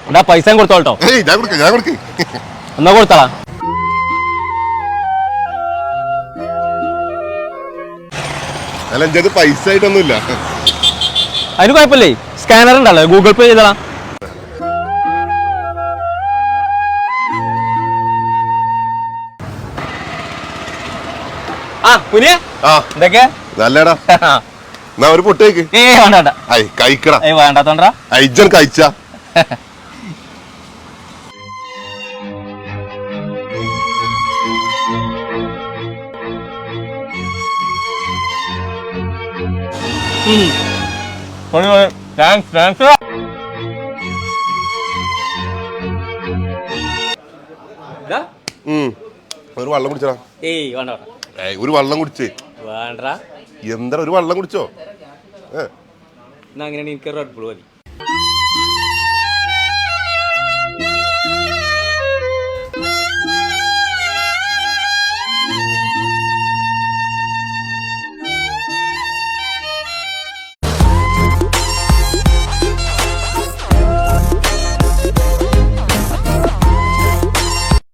എന്നാ പൈസ കൊടുത്തോട്ടോ. എന്നാ കൊടുത്താളാ. പൈസ ആയിട്ടൊന്നുമില്ല. അതിന് കുഴപ്പമില്ലേ, സ്കാനർ ഉണ്ടല്ലോ, ഗൂഗിൾ പേ ചെയ്തോളാ. എന്തൊക്കെയാ നല്ലടാ. എന്നാ ഒരു പൊട്ടേക്ക്. വേണ്ട കഴിക്കടാ. വേണ്ടാത്തോണ്ടാ അയച്ചൻ കഴിച്ച. ഒരു വെള്ളം കുടിച്ചടാ. ഒരു വെള്ളം കുടിച്ചേ. വേണ്ട. എന്താ ഒരു വെള്ളം കുടിച്ചോ? അങ്ങനെ എനിക്ക് റെഡ് ബുൾ മതി.